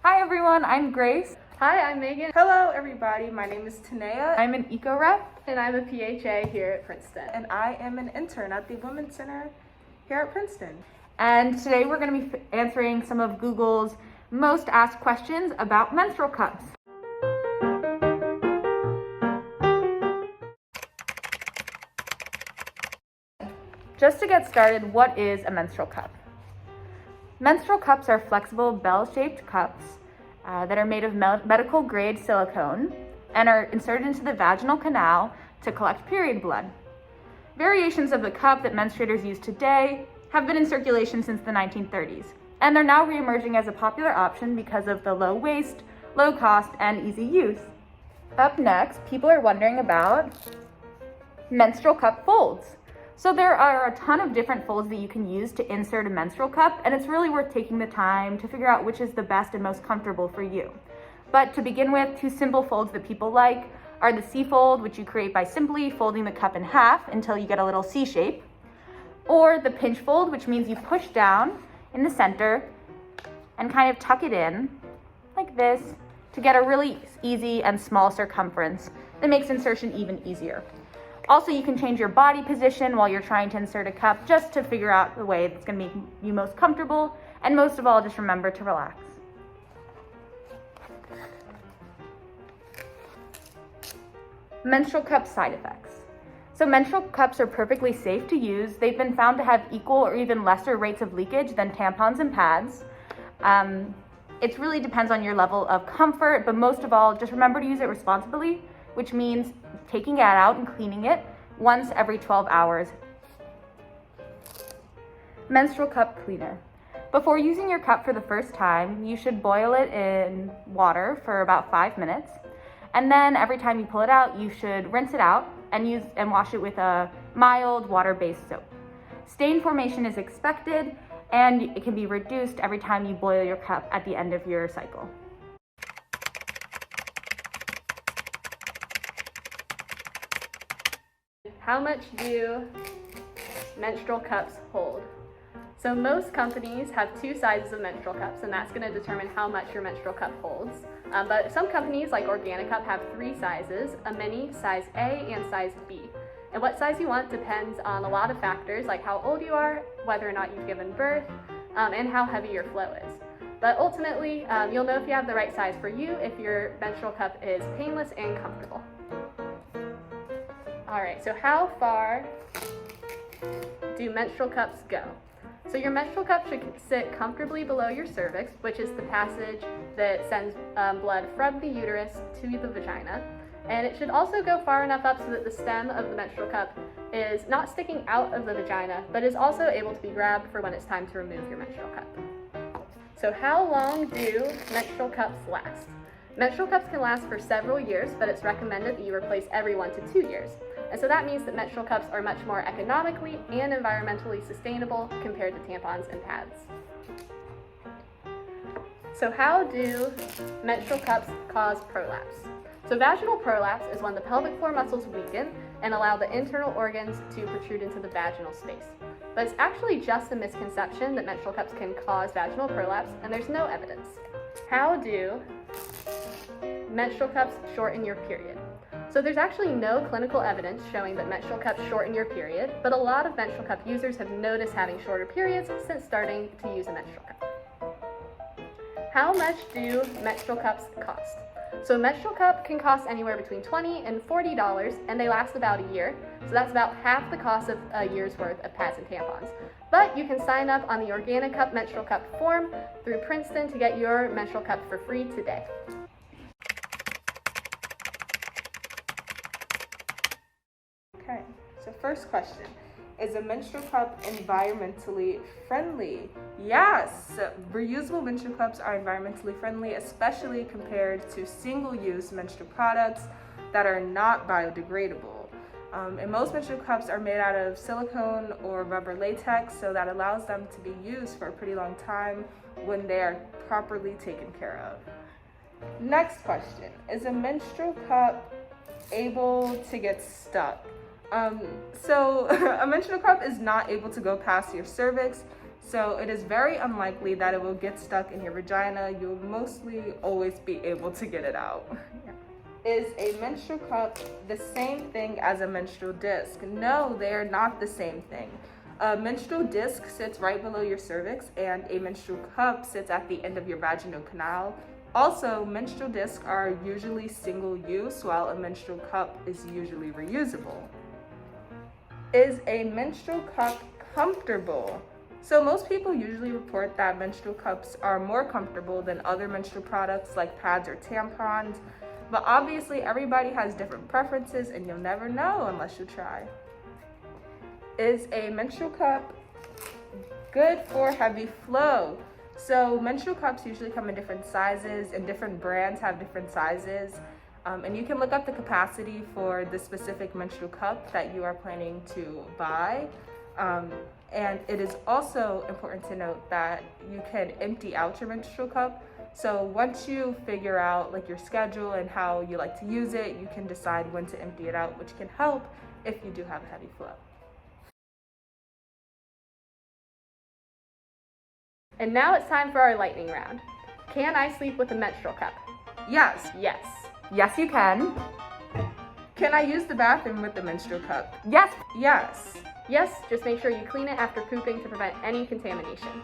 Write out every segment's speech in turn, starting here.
Hi everyone, I'm Grace. Hi, I'm Megan. Hello everybody, my name is Taneyah. I'm an EcoRep. And I'm a PHA here at Princeton. And I am an intern at the Women's Center here at Princeton. And today we're going to be answering some of Google's most asked questions about menstrual cups. Just to get started, what is a menstrual cup? Menstrual cups are flexible bell-shaped cups that are made of medical-grade silicone and are inserted into the vaginal canal to collect period blood. Variations of the cup that menstruators use today have been in circulation since the 1930s, and they're now re-emerging as a popular option because of the low waste, low cost, and easy use. Up next, people are wondering about menstrual cup folds. So there are a ton of different folds that you can use to insert a menstrual cup, and it's really worth taking the time to figure out which is the best and most comfortable for you. But to begin with, two simple folds that people like are the C fold, which you create by simply folding the cup in half until you get a little C shape, or the pinch fold, which means you push down in the center and kind of tuck it in like this to get a really easy and small circumference that makes insertion even easier. Also, you can change your body position while you're trying to insert a cup just to figure out the way that's going to make you most comfortable, and most of all, just remember to relax. Menstrual cup side effects. So menstrual cups are perfectly safe to use. They've been found to have equal or even lesser rates of leakage than tampons and pads. It really depends on your level of comfort, but most of all, just remember to use it responsibly, which means taking it out and cleaning it once every 12 hours. Menstrual cup cleaner. Before using your cup for the first time, you should boil it in water for about 5 minutes. And then every time you pull it out, you should rinse it out and wash it with a mild water-based soap. Stain formation is expected, and it can be reduced every time you boil your cup at the end of your cycle. How much do menstrual cups hold? So most companies have two sizes of menstrual cups, and that's going to determine how much your menstrual cup holds. But some companies, like Organicup, have three sizes: a mini, size A, and size B. And what size you want depends on a lot of factors, like how old you are, whether or not you've given birth, and how heavy your flow is. But ultimately, you'll know if you have the right size for you if your menstrual cup is painless and comfortable. All right, so how far do menstrual cups go? So your menstrual cup should sit comfortably below your cervix, which is the passage that sends blood from the uterus to the vagina. And it should also go far enough up so that the stem of the menstrual cup is not sticking out of the vagina, but is also able to be grabbed for when it's time to remove your menstrual cup. So how long do menstrual cups last? Menstrual cups can last for several years, but it's recommended that you replace every 1 to 2 years. And so that means that menstrual cups are much more economically and environmentally sustainable compared to tampons and pads. So how do menstrual cups cause prolapse? So vaginal prolapse is when the pelvic floor muscles weaken and allow the internal organs to protrude into the vaginal space. But it's actually just a misconception that menstrual cups can cause vaginal prolapse, and there's no evidence. How do menstrual cups shorten your period? So there's actually no clinical evidence showing that menstrual cups shorten your period, but a lot of menstrual cup users have noticed having shorter periods since starting to use a menstrual cup. How much do menstrual cups cost? So a menstrual cup can cost anywhere between $20 and $40, and they last about a year. So that's about half the cost of a year's worth of pads and tampons. But you can sign up on the Organicup menstrual cup form through Princeton to get your menstrual cup for free today. Okay, so first question. Is a menstrual cup environmentally friendly? Yes, reusable menstrual cups are environmentally friendly, especially compared to single-use menstrual products that are not biodegradable. And most menstrual cups are made out of silicone or rubber latex, so that allows them to be used for a pretty long time when they are properly taken care of. Next question. Is a menstrual cup able to get stuck? So a menstrual cup is not able to go past your cervix, So it is very unlikely that it will get stuck in your vagina. You'll mostly always be able to get it out. Is a menstrual cup the same thing as a menstrual disc? No, they are not the same thing. A menstrual disc sits right below your cervix, and a menstrual cup sits at the end of your vaginal canal. Also, menstrual discs are usually single use, while a menstrual cup is usually reusable. Is a menstrual cup comfortable? So most people usually report that menstrual cups are more comfortable than other menstrual products like pads or tampons, but obviously everybody has different preferences and you'll never know unless you try. Is a menstrual cup good for heavy flow? So menstrual cups usually come in different sizes, and different brands have different sizes. And you can look up the capacity for the specific menstrual cup that you are planning to buy. And it is also important to note that you can empty out your menstrual cup. So once you figure out like your schedule and how you like to use it, you can decide when to empty it out, which can help if you do have a heavy flow. And now it's time for our lightning round. Can I sleep with a menstrual cup? Yes. Yes. Yes, you can. Can I use the bathroom with the menstrual cup? Yes. Yes. Yes, just make sure you clean it after pooping to prevent any contamination.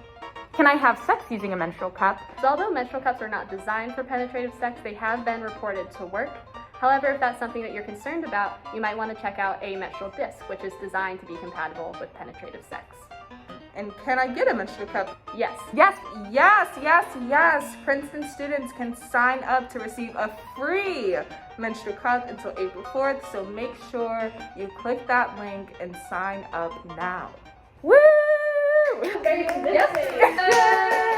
Can I have sex using a menstrual cup? So although menstrual cups are not designed for penetrative sex, they have been reported to work. However, if that's something that you're concerned about, you might want to check out a menstrual disc, which is designed to be compatible with penetrative sex. And can I get a menstrual cup? Yes. Yes. Yes, yes, yes. Princeton students can sign up to receive a free menstrual cup until April 4th, so make sure you click that link and sign up now. Woo! Yes.